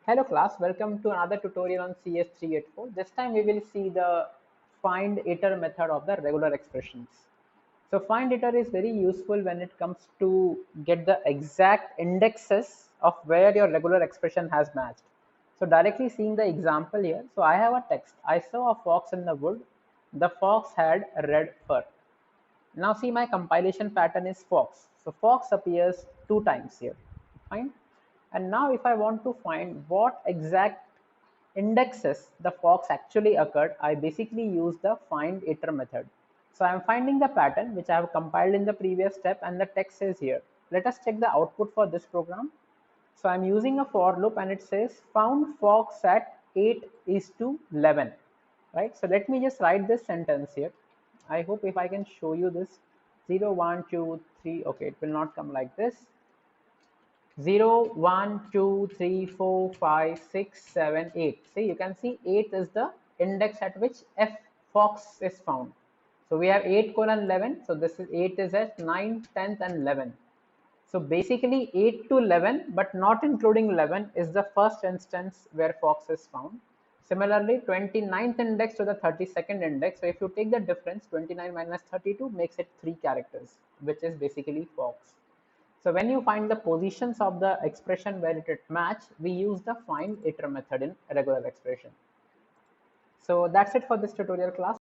Hello class, welcome to another tutorial on CS384. This time we will see the finditer method of the regular expressions. So finditer is very useful when it comes to get the exact indexes of where your regular expression has matched. So directly seeing the example here, so I have a text. I saw a fox in the wood. The fox had red fur. Now see, my compilation pattern is fox. So fox appears two times here. Fine. And now if I want to find what exact indexes the fox actually occurred, I basically use the find iter method. So I'm finding the pattern which I have compiled in the previous step and the text is here. Let us check the output for this program. So I'm using a for loop and it says found fox at 8 is to 11, right? So let me just write this sentence here. I hope if I can show you this 0, 1, 2, 3. Okay, it will not come like this. 0, 1, 2, 3, 4, 5, 6, 7, 8. See, you can see 8 is the index at which f fox is found. So we have 8 colon 11. So this is 8 is at 9, 10th and 11. So basically 8 to 11, but not including 11 is the first instance where fox is found. Similarly, 29th index to the 32nd index. So if you take the difference, 29 minus 32 makes it 3 characters, which is basically fox. So when you find the positions of the expression where it match, we use the find iter method in regular expression. So that's it for this tutorial class.